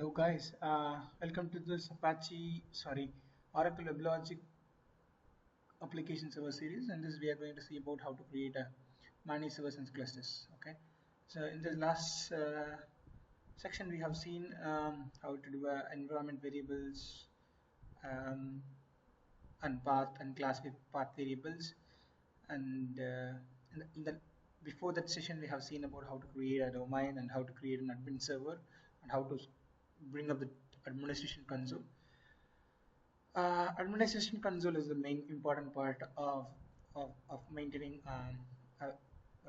Hello guys, welcome to this Oracle WebLogic application server series. And this we are going to see about how to create a managed servers and clusters. Okay, so in this last section we have seen how to do environment variables um, and path and class with path variables, and in the before that session we have seen about how to create a domain and how to create an admin server and how to bring up the administration console. Administration console is the main important part of maintaining a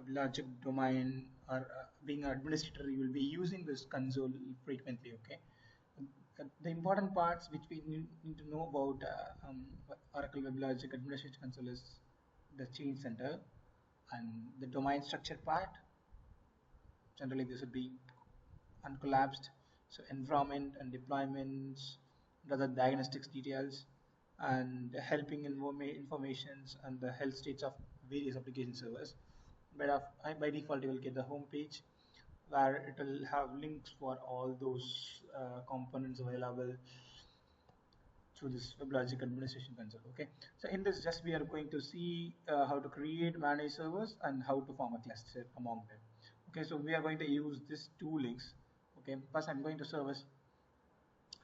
larger domain, or being an administrator. You will be using this console frequently. Okay, the important parts which we need to know about Oracle WebLogic Administration Console is the change center and the domain structure part. Generally, this would be uncollapsed. So environment and deployments, and other diagnostics details, and helping informations and the health states of various application servers. By default, you will get the home page where it will have links for all those components available through this WebLogic administration console. Okay, so in this, just we are going to see how to create, manage servers, and how to form a cluster among them. Okay, so we are going to use these two links. Okay, first I'm going to service.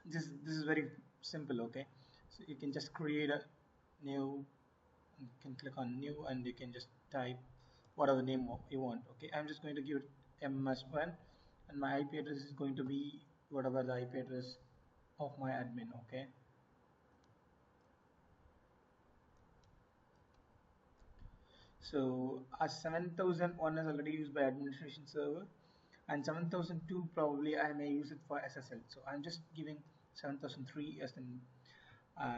This is very simple. Okay, so you can just create a new, you can click on new, and you can just type whatever name you want. Okay, I'm just going to give it ms1, and my IP address is going to be whatever the IP address of my admin. Okay, so 7001 is already used by administration server, and 7002 probably I may use it for SSL. So I'm just giving 7003 as an.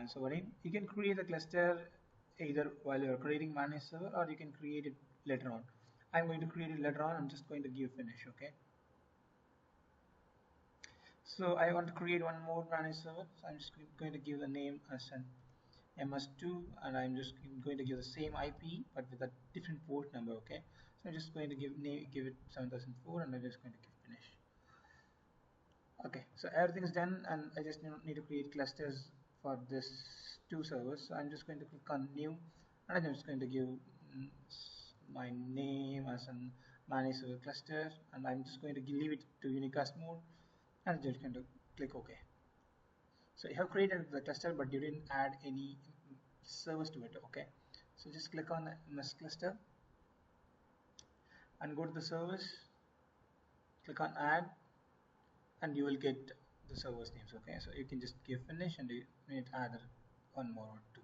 So what you can create a cluster either while you're creating managed server, or you can create it later on. I'm going to create it later on. I'm just going to give finish. Okay. So I want to create one more managed server. So I'm just going to give the name as an MS2, and I'm just going to give the same IP but with a different port number. Okay, so I'm just going to give it 7004, and I'm just going to give finish. Okay, so everything is done, and I just need to create clusters for this two servers. So I'm just going to click on new, and I'm just going to give my name as an managed server cluster, and I'm just going to leave it to unicast mode, and I'm just going to click OK. So you have created the cluster, but you didn't add any servers to it. Okay, so just click on the MS cluster and go to the servers, click on add, and you will get the servers names. Okay, so you can just give finish, and you need to add one more or two.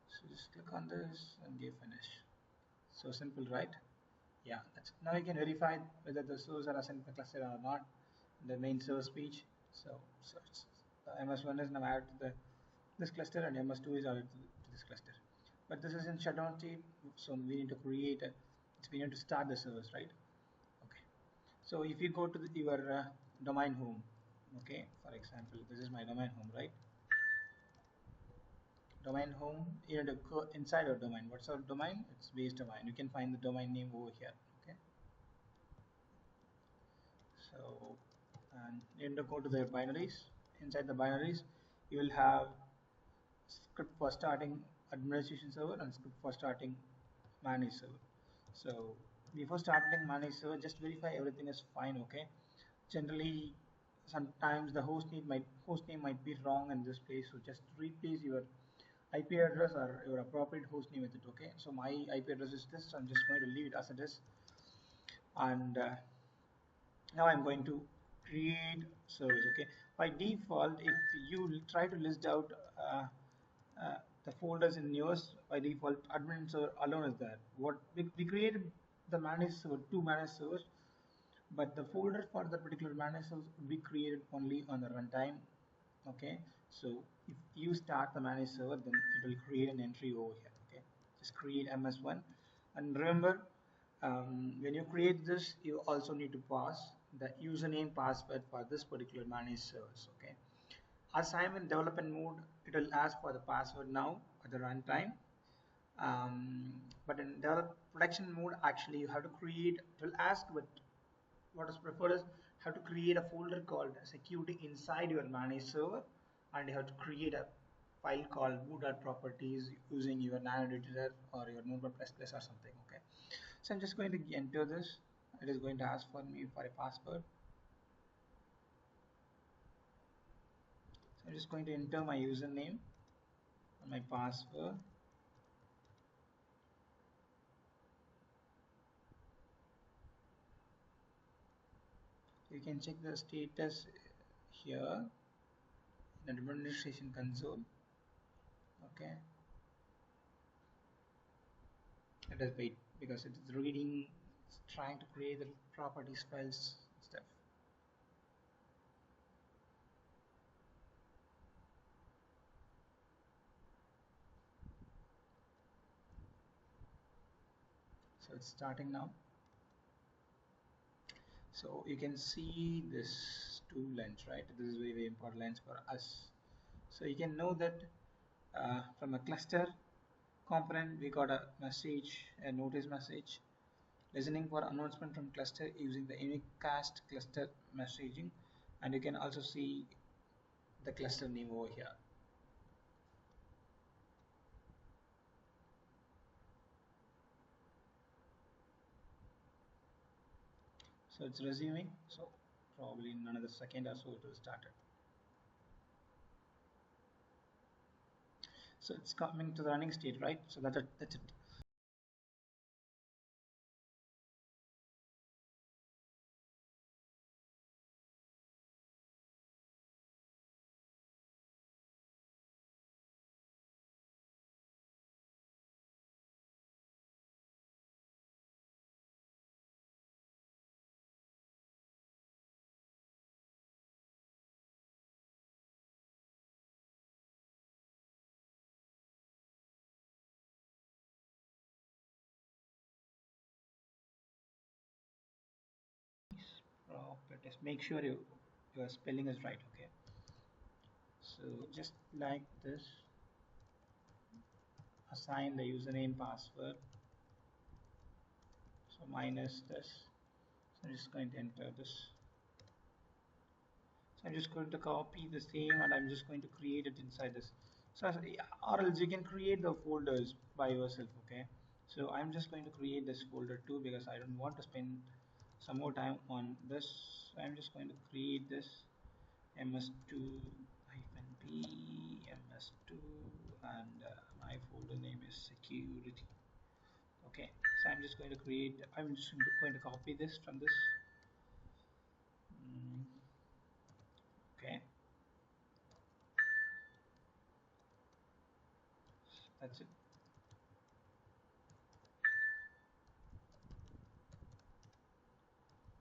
So just click on this and give finish. So simple, right? Yeah, that's now you can verify whether the servers are assigned to the cluster or not in the main server page. So the MS1 is now added to this cluster, and MS2 is added to this cluster. But this is in shutdown state, so we need to create we need to start the servers, right? Okay, so if you go to your domain home, okay, for example, this is my domain home, right? Domain home, you need to go inside our domain. What's our domain? It's base domain. You can find the domain name over here. Okay, so and you need to go to the binaries. Inside the binaries, you will have script for starting administration server and script for starting managed server. So before starting managed server, just verify everything is fine. Okay, generally sometimes the host name might be wrong in this place, so just replace your IP address or your appropriate host name with it. Okay, so my IP address is this, so I'm just going to leave it as it is. And now I'm going to create service. Okay, by default, if you try to list out uh, the folders in yours, by default admin server alone is there. What we created the managed server, two managed servers, but the folder for the particular managed server will be created only on the runtime. Okay, so if you start the managed server, then it will create an entry over here. Okay, just create ms1, and remember, when you create this, you also need to pass the username password for this particular managed servers. Okay, as I'm in development mode, it will ask for the password now at the runtime. But in develop production mode, actually you have to create, it will ask, but what is preferred is have to create a folder called security inside your managed server, and you have to create a file called boot.properties using your nano editor or your notepad++ or something. Okay, so I'm just going to enter this. It is going to ask for me for a password. So I'm just going to enter my username and my password. You can check the status here in the administration console. Okay, let us wait because it is reading, it's trying to create the properties files stuff. So it's starting now. So you can see this two lines, right? This is very, very important lines for us. So you can know that from a cluster component we got a message, a notice message, listening for announcement from cluster using the unicast cluster messaging, and you can also see the cluster name over here. So it's resuming, so probably in another second or so it will start it. So it's coming to the running state, right? So that's it. Properties, make sure your spelling is right. Okay, so just like this, assign the username password, so minus this. So I'm just going to enter this. So I'm just going to copy the same and I'm just going to create it inside this. So or else you can create the folders by yourself. Okay, so I'm just going to create this folder too because I don't want to spend some more time on this. So I'm just going to create this ms2 -b ms2, and my folder name is security. Okay, so I'm just going to create, I'm just going to copy this from this. Okay, that's it.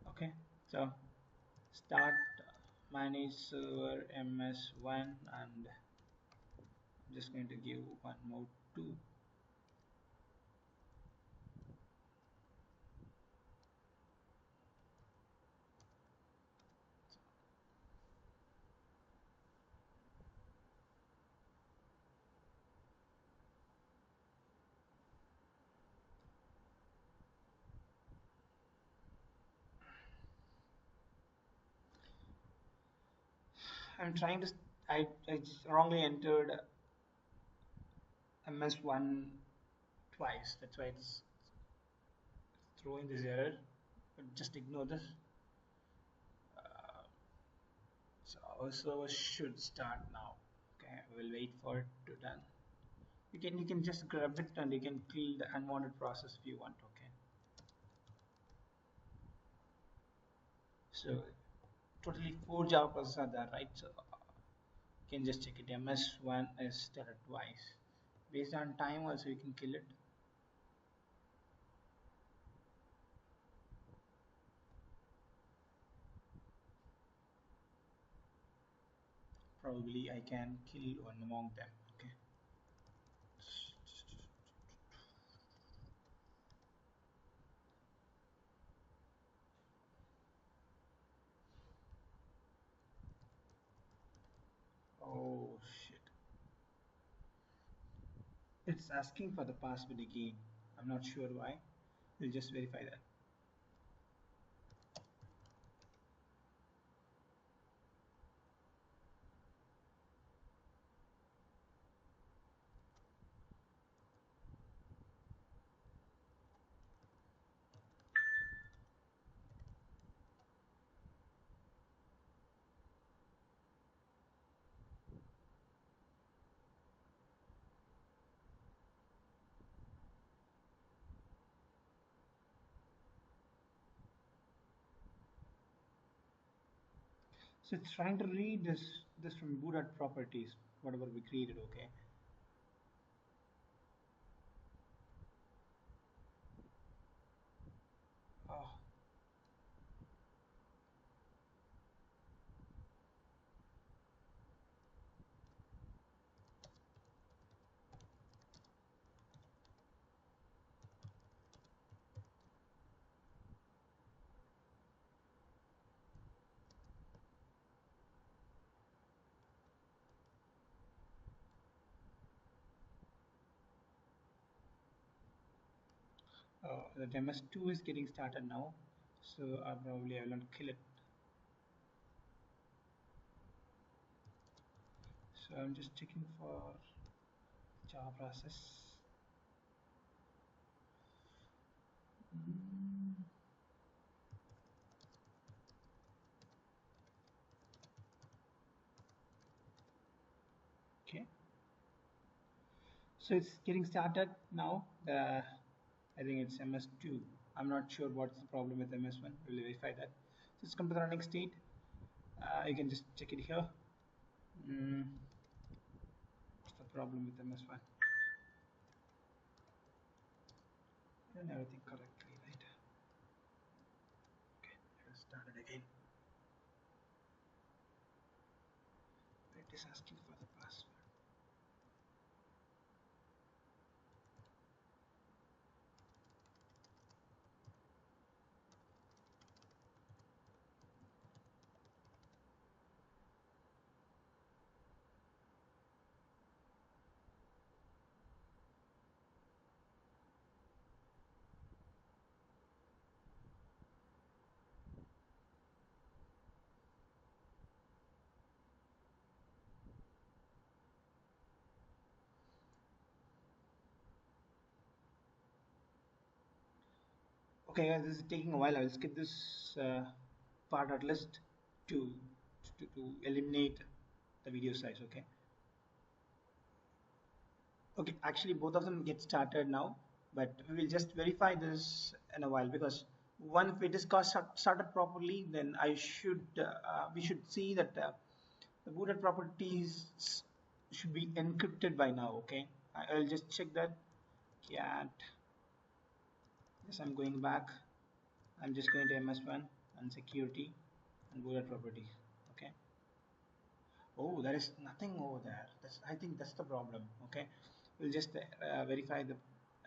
Okay, so start manage server ms1, and I'm just going to give one more 2. I'm trying to, I just wrongly entered ms1 twice, that's why it's throwing this error, but just ignore this. So our server should start now. Okay, we'll wait for it to done. You can just grab it and you can kill the unwanted process if you want. Okay, so totally 4 Java processes are there, right? So you can just check it. ms1 is started twice. Based on time also you can kill it. Probably I can kill one among them. Okay, oh shit, it's asking for the password again. I'm not sure why. We'll just verify that. So it's trying to read this from bootlet properties, whatever we created, okay? Oh, the MS2 is getting started now, so probably I will not kill it. So I'm just checking for Java process. Mm, okay, so it's getting started now. I think it's MS2. I'm not sure what's the problem with MS1. We'll verify that. So let's come to the running state. You can just check it here. What's the problem with MS1? Done everything correctly, right? Okay, let's start it again. It is asking for the password. Okay, guys, this is taking a while. I will skip this part at least to, to eliminate the video size. Okay. Okay, actually both of them get started now, but we will just verify this in a while because once it is started properly, then we should see that the booted properties should be encrypted by now. Okay, I'll just check that. Cat. Yes, I'm going back. I'm just going to MS1 and security and booted properties. Okay. Oh, there is nothing over there. I think that's the problem. Okay, we'll just verify the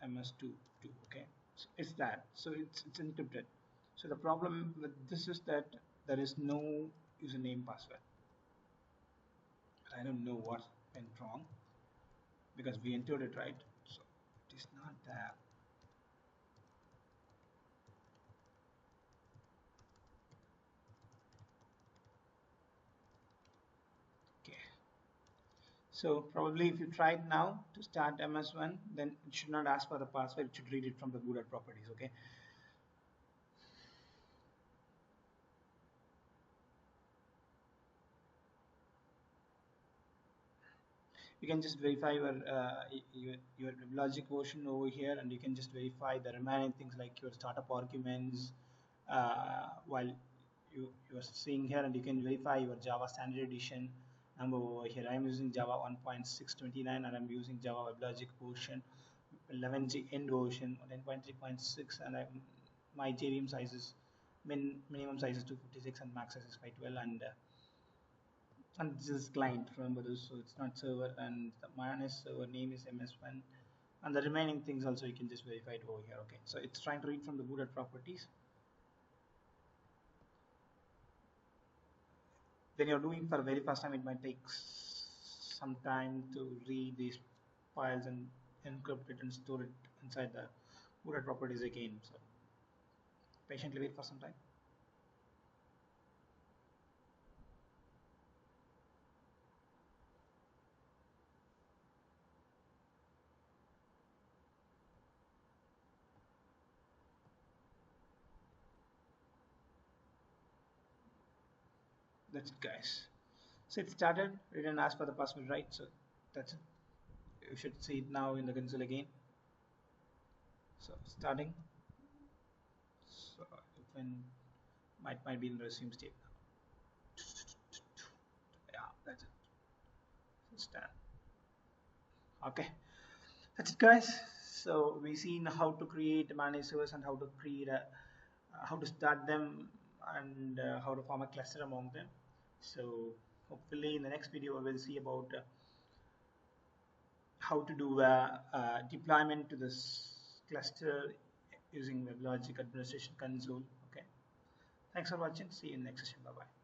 MS2 too. Okay, so it's that. So it's encrypted. So the problem with this is that there is no username password. I don't know what went wrong because we entered it right. So it is not there. Okay. So probably if you try it now to start MS1, then it should not ask for the password. It should read it from the booted properties. Okay. You can just verify your logic version over here, and you can just verify the remaining things like your startup arguments while you are seeing here, and you can verify your Java standard edition number over here. I'm using Java 1.629 and I'm using Java WebLogic version 11G end version 10.3.6, and my JVM size is minimum size is 256 and max size is 512, and this is client, remember this, so it's not server, and the minus server name is ms1, and the remaining things also you can just verify it over here. Okay, so it's trying to read from the booted properties. When you're doing for the very first time, it might take some time to read these files and encrypt it and store it inside the booted properties again, so patiently wait for some time. That's it, guys. So it started. We didn't ask for the password, right? So that's it. You should see it now in the console again. So starting. So when might be in the resume state now. Understand. Okay, that's it, guys. So we seen how to create a managed servers and how to create a how to start them and how to form a cluster among them. So hopefully in the next video we will see about how to do a deployment to this cluster using WebLogic Administration Console. Okay. Thanks for watching. See you in the next session. Bye bye.